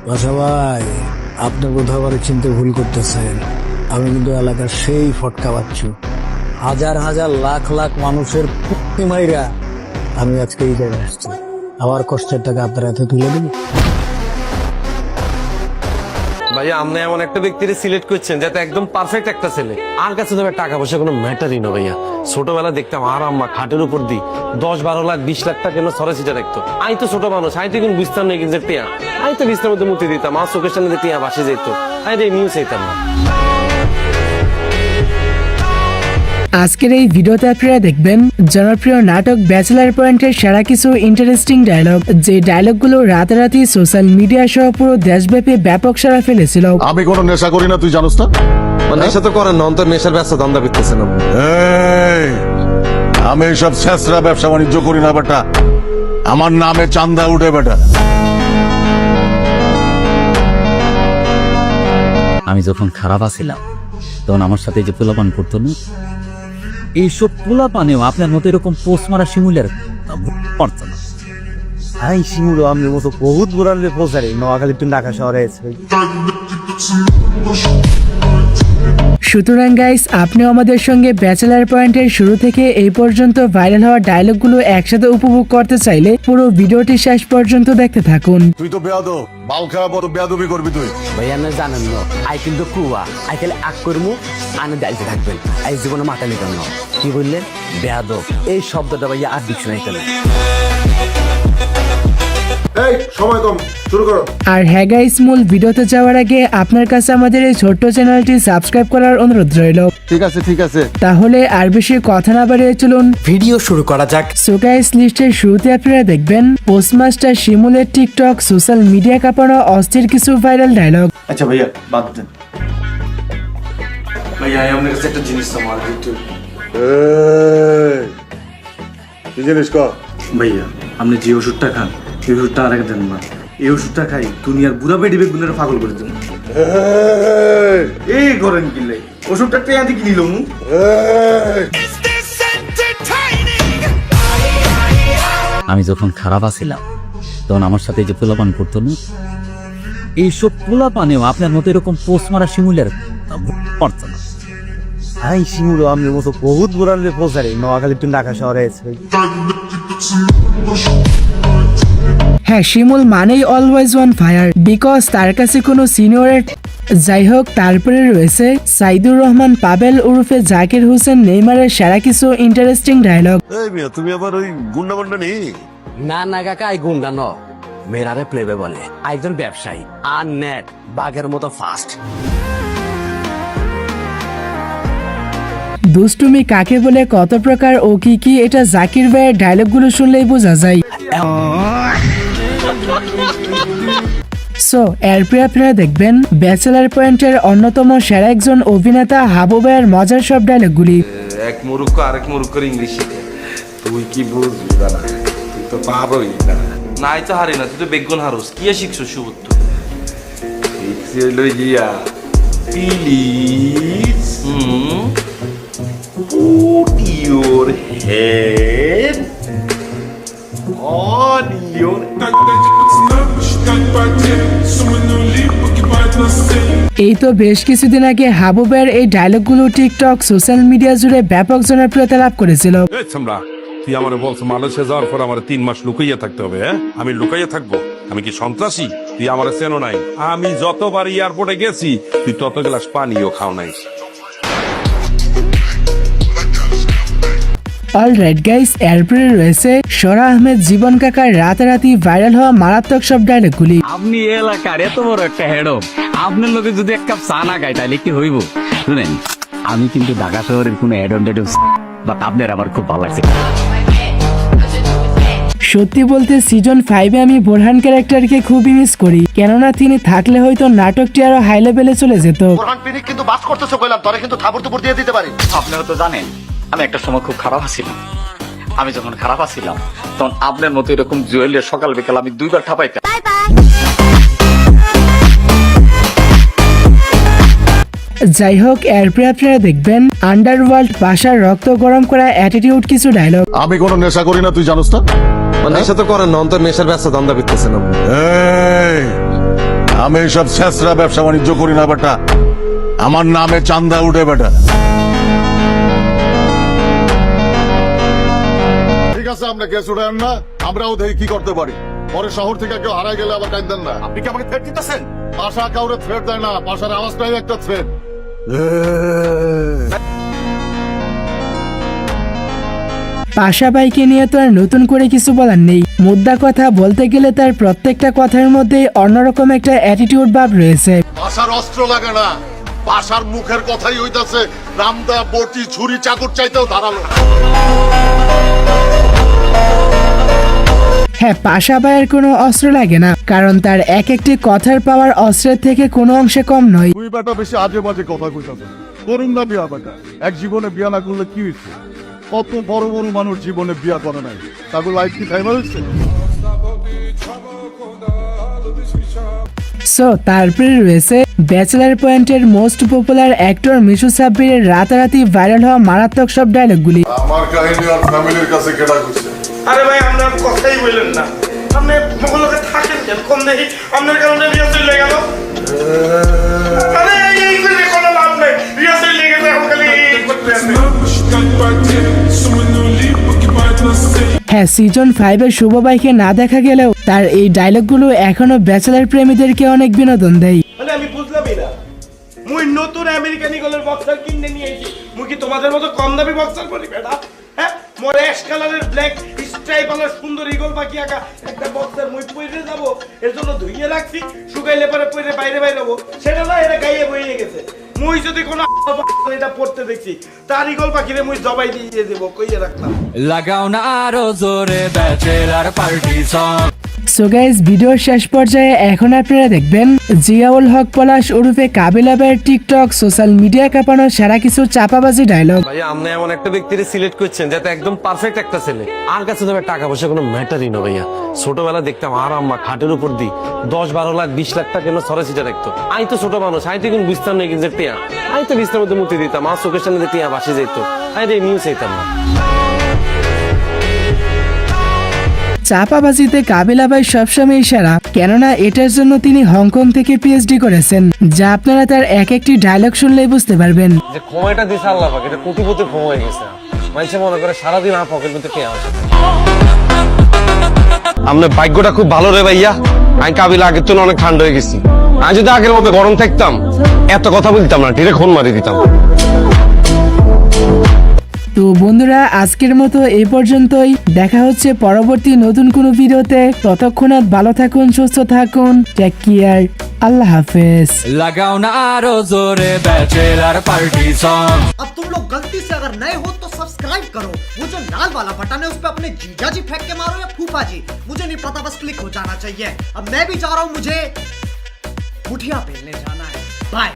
বাসা ভাই, আপনি কোথাও আবার চিনতে ভুল করতেছেন। আমি কিন্তু এলাকার সেই ফটকা বাচ্চু, হাজার হাজার লাখ লাখ মানুষের পুক্তি মাইরা আমি আজকে এই জায়গায় আসছি। আমার কষ্টের টাকা আপনার হাতে তুলে দিন। ভাইয়া আপনি এমন একটা ব্যক্তির সিলেক্ট করছেন যাতে একদম পারফেক্ট একটা ছেলে। আর কাছে তো টাকা পয়সা কোনো ম্যাটারই না ভাইয়া। ছোটবেলা দেখতাম আর আম্মা খাটের উপর দি 10-12 লাখ 20 লাখ টাকা কেন সরে সিটা রাখতো। আমি তো ছোট মানুষ, আমি তো কিন্তু বুঝতাম না কিন্তু টিয়া। আমি তো বিছনার মধ্যে মুতি দিতাম, আমার চোখের সামনে টিয়া ভাসে যেত, আমি নিউজ চাইতাম না। আজকের এই ভিডিওতে আপনারা দেখবেন জনপ্রিয় নাটক ব্যাচেলার পয়েন্টের সেরা কিছু ইন্টারেস্টিং ডায়লগ, যে ডায়লগগুলো রাতারাতি সোশ্যাল মিডিয়া সহ পুরো দেশব্যাপী ব্যাপক সাড়া ফেলেছিল। আমি কোনো নেশা করি না, তুই জানোস না? নেশা তো করেন না, অন্তর নেশার ব্যবসা ধান্দা করতেছেন আপনি। এই, আমি এইসব ছেঁচড়া ব্যবসা বাণিজ্য করি না বেটা। আমার নামে চান্দা উঠে বেটা। আমি যখন খারাপ আছিলাম তখন আমার সাথে যে পোলাপান করতো না, এইসব পোলাপানেও আপনার মতো এরকম পোস্ট মারা শিমুলের পারত না। আই শিমুল আমি মতো বহুত দূরান্তে পৌঁছারি নোয়াখালী টু ঢাকা শহরে সুতরাং গাইস, আপনিও আমাদের সঙ্গে ব্যাচেলার পয়েন্টের শুরু থেকে এই পর্যন্ত ভাইরাল হওয়া ডায়লগগুলো একসাথে উপভোগ করতে চাইলে পুরো ভিডিওটি শেষ পর্যন্ত দেখতে থাকুন। তুই তো বেয়াদব, বাল খারাপ মতো বেয়াদবি করবি তুই। ভাইয়া না জানেন না আই কিন্তু কুয়া আই খালি আগ করমু আনে দাইতে থাকবেন। আই জীবনে মাথা নিতেন না। কি বললেন? বেয়াদব এই শব্দটা ভাইয়া আর ডিকশনারি কেন? এই সময় কম, শুরু করো। আর হ্যাঁ গাইস, মূল ভিডিওতে যাওয়ার আগে আপনার কাছে আমাদের এই ছোট্ট চ্যানেলটি সাবস্ক্রাইব করার অনুরোধ রইল। ঠিক আছে ঠিক আছে। তাহলে আর বেশি কথা না বাড়িয়ে চলুন ভিডিও শুরু করা যাক। সো গাইস, লিস্টের শুরুতে আপনারা দেখবেন পোস্টমাস্টার শিমুলের টিকটক সোশ্যাল মিডিয়া কাঁপানো অস্থির কিছু ভাইরাল ডায়লগ। আচ্ছা ভাইয়া বাদ দেন। ভাইয়া আপনার কাছে একটা জিনিস আমার একটু। কি জিনিস কর? ভাইয়া আপনি যে ওষুধটা খান এই ওষুধটা আর দেন না। এই ওষুধটা খাই দুনিয়ার বুড়া বেডি বেগুনের পাগল করে দেন। এই করেন কিনলে ওষুধটা টেয়া দিয়ে কিনিল মু। আমি যখন খারাপ আছিলাম তখন আমার সাথে যে পোলাপান করতো না, এইসব পোলাপানেও আপনার মতো এরকম পোস্ট মারা শিমুলের পারত না। আই শিমুল আমি মতো বহুত দূরান্তে পৌঁছারি নোয়াখালী টু ঢাকা শহরে হ্যাঁ, শিমুল মানেই অলওয়েজ অন ফায়ার, বিকজ তার কাছে কোনো সিনিয়র। যাই হোক, তারপরে রয়েছে সাইদুর রহমান পাবেল ওরফে জাকির হোসেন নেইমারের সেরা কিছু ইন্টারেস্টিং ডায়লগ। এই মিয়া, তুমি আবার ওই গুন্ডা বান্ডা নেই? না না কাকা আই গুন্ডা ন মেরারে প্লেবে বলে। একজন ব্যবসায়ী আর নেট বাঘের মতো ফাস্ট। দুষ্টুমি কাকে বলে, কত প্রকার ও কি কি, এটা জাকির ভাইয়ের ডায়লগগুলো শুনলেই বোঝা যায়। সো এরপরে আপনারা দেখবেন ব্যাচেলার পয়েন্টের অন্যতম সেরা একজন অভিনেতা হাবু ভাইয়ের মজার সব ডায়লগগুলি। এক মুরুক্ষ আরেক মুরুক্ষর ইংলিশ শিখে, তুই কি বুঝবি না? তুই তো পারোই না। নাই তো হারি না, তুই তো বেগুন হারুস। কি শিখছো সুবুত্তু? শিখছি হইল গিয়া please put your head on your এই তো বেশ কিছুদিন আগে হাবু ভাইয়ের এই ডায়লগগুলো টিকটক সোশ্যাল মিডিয়া জুড়ে ব্যাপক জনপ্রিয়তা লাভ করেছিল। তুই আমার বলছো মালয়েশিয়া যাওয়ার পর আমার 3 মাস লুকাইয়া থাকতে হবে। হ্যাঁ, আমি লুকাইয়া থাকবো? আমি কি সন্ত্রাসী? তুই আমার চেনো নাই। আমি যতবার এয়ারপোর্টে গেছি তুই তত গ্লাস পানিও খাও নাই। অলরাইট গাইস, এরপরে রয়েছে সরা আহমেদ জীবন কাকার রাতারাতি ভাইরাল হওয়া মারাত্মক সব ডায়লগগুলি। আপনি এলাকার এত বড় একটা হেডম, আপনার লোকে যদি এক কাপ চা না খায় তাহলে কি হইব? শুনেন, আমি কিন্তু ঢাকা শহরের কোনো হেডম টেডম বাট আপনার আমার খুব ভালো লাগছে। সত্যি বলতে সিজন 5-এ আমি বোরহান ক্যারেক্টারকে খুবই মিস করি, কেননা তিনি থাকলে হয়তো নাটকটি আরো হাই লেভেলে চলে যেত। বোরহান পিনিক কিন্তু বাস করতেছে কইলাম, তোরে কিন্তু থাবর তুবর দিয়ে দিতে পারি। আপনারা তো জানেন আমি একটা সময় খুব খারাপ আছিলাম। আমি যখন খারাপ আছিলাম তখন আপনার মতো এরকম জুয়েলের সকাল বিকাল আমি 2বার ঠাপাইতাম। যাই হোক, এরপরে আপনারা দেখবেন আন্ডারওয়ার্ল্ড ভাষার রক্ত গরম করা অ্যাটিটিউড কিছু ডায়লগ। আমি কোনো নেশা করি না, তুই জানোস না? নেশা তো করেন না, অন্তর নেশার ব্যবসা ধান্দা করতেছেন আপনি। এই, আমি এইসব ছেঁচড়া ব্যবসা বাণিজ্য করি না বেটা, আমার নামে চান্দা উঠে বেটা। ঠিক আছে, আপনি কেস উঠেন না, আমরাও দেখি কি করতে পারি। পরে শহর থেকে কেউ হারাই গেলে আবার কাঁদেন না। আপনি কি আমাকে থ্রেট দিতেছেন? পাশা কাউরে থ্রেট দেয় না, পাশার আওয়াজটাই একটা থ্রেট। পাশা ভাইকে নিয়ে তো আর নতুন করে কিছু বলার নেই। মুদ্রা কথা বলতে গেলে তার প্রত্যেকটা কথার মধ্যে অন্যরকম একটা অ্যাটিটিউড ভাব রয়েছে। পাশার অস্ত্র লাগে না, পাশার মুখের কথাই হইতাছে রামদা, বটি, ছুরি, চাকুর চাইতেও ধারালো। হ্যাঁ, পাশা ভাইয়ের কোনো অস্ত্র লাগে না, কারণ তার এক একটি কথার পাওয়ার অস্ত্রের থেকে কোনো অংশে কম নয়। তুই বেটা বেশি আজে বাজে কথা কইতাছ। করুন না বিয়া বেটা, এক জীবনে বিয়া না করলে কি হইছে? কত বড় বড় মানুষ জীবনে বিয়া করে নাই, তাকে লাইফ কি টাইম হয়েছে? সো তারপরে রয়েছে ব্যাচেলার পয়েন্টের মোস্ট পপুলার অ্যাক্টর মিশু সাব্বিরের রাতারাতি ভাইরাল হওয়া মারাত্মক সব ডায়লগগুলি। আমার কাহিনী আর ফ্যামিলির কাছে কেডা কইছে? আরে ভাই আপনার কথাই বললেন না, আপনি মহলকে থাকেন কেন? কম দেখি আপনার কারণে রিয়া চলে গেল। আরে এই করে কোনো লাভ নাই, রিয়া চলে গেছে, এখন খালি এই করতে আছে। হ্যাঁ, সিজন 5 এর শুভ ভাইকে না দেখা গেলেও তার এই ডায়লগগুলো এখনো ব্যাচেলার প্রেমীদেরকে অনেক বিনোদন দেয়। মানে আমি বুঝলামই না, মুই নতুন আমেরিকান ইগলের বক্সার কিনে নিয়ে এসেছি, মুই কি তোমাদের মতো কম দামি বক্সার পরি বেটা? হ্যাঁ, মোর অ্যাশ কালারের ব্ল্যাক স্ট্রাইপ আলার সুন্দর ইগল পাখি আঁকা একটা বক্সার মুই পরে যাব, এর জন্য ধুইয়ে রাখছি, শুকাইলে পরে পরে বাইরে বাইরে হবো, সেটা না, এটা গাইয়ে বইয়ে গেছে। মুই যদি কোনো এটা পড়তে দেখছি, তার ইগল পাখিরে মুই জবাই দিয়ে দেবো, কইয়ে রাখলাম। লাগাও না আরো জোরে bachelor party song. So guys, ভিডিওর শেষ পর্যায়ে এখন আপনারা দেখবেন জিয়াউল হক পলাশ ওরফে কাবিল আবের টিকটক সোশ্যাল মিডিয়া কাঁপানো সারা কিছু চাপাবাজি ডায়লগ। ভাইয়া আপনি এমন একটা ব্যক্তিরে সিলেক্ট করছেন যাতে একদম পারফেক্ট একটা ছেলে। আর কাছে তো ভাই টাকা পয়সা কোনো ম্যাটারই না ভাইয়া। ছোটবেলা দেখতাম আর আম্মা খাটের উপর দি 10-12 লাখ 20 লাখ টাকা কেন সরে সিটা রাখতো। আমি তো ছোট মানুষ, আমি তো কিন্তু বুঝতাম না কিন্তু টিয়া, আমি তো বিছনার মধ্যে মুতি দিতাম, আর চোখের সামনে টিয়া বাসি যেত, আমি নিউজ চাইতাম না। চাপাবাজিতে কাবিলা ভাই সবসময় ইশারা, কেননা এটার জন্য তিনি হংকং থেকে পিএইচডি করেছেন, যা আপনারা তার এক একটি ডায়লগ শুনলেই বুঝতে পারবেন। যে সময়টা দিছে আল্লাহ পাক, এটা কোটিপতির সময় হয়ে গেছে। মানুষে মনে করে সারাদিন আর পকেট মধ্যে টিয়া আসে। আপনার ভাগ্যটা খুব ভালো রে ভাইয়া, আমি কাবিল আগের জন্য অনেক ঠান্ডা হয়ে গেছি। আমি যদি আগের মতো গরম থাকতাম এত কথা বলতাম না, ডিরেক্ট ফোন মারি দিতাম। তো বন্ধুরা, আজকের মতো এই পর্যন্তই। দেখা হচ্ছে পরবর্তী নতুন কোনো ভিডিওতে। ততক্ষণাৎ ভালো থাকুন, সুস্থ থাকুন, টেক কেয়ার, আল্লাহ হাফেজ। লাগাও না আরো জোরে ব্যাচেলার পার্টি সং। अब तुम लोग गलती से अगर नए हो तो सब्सक्राइब करो, वो जो लाल वाला बटन है उस पे अपने जीजा जी फेंक के मारो या फूफा जी, मुझे नहीं पता, बस क्लिक हो जाना चाहिए। अब मैं भी जा रहा हूँ, मुझे मुठिया बेलने जाना है। बाय।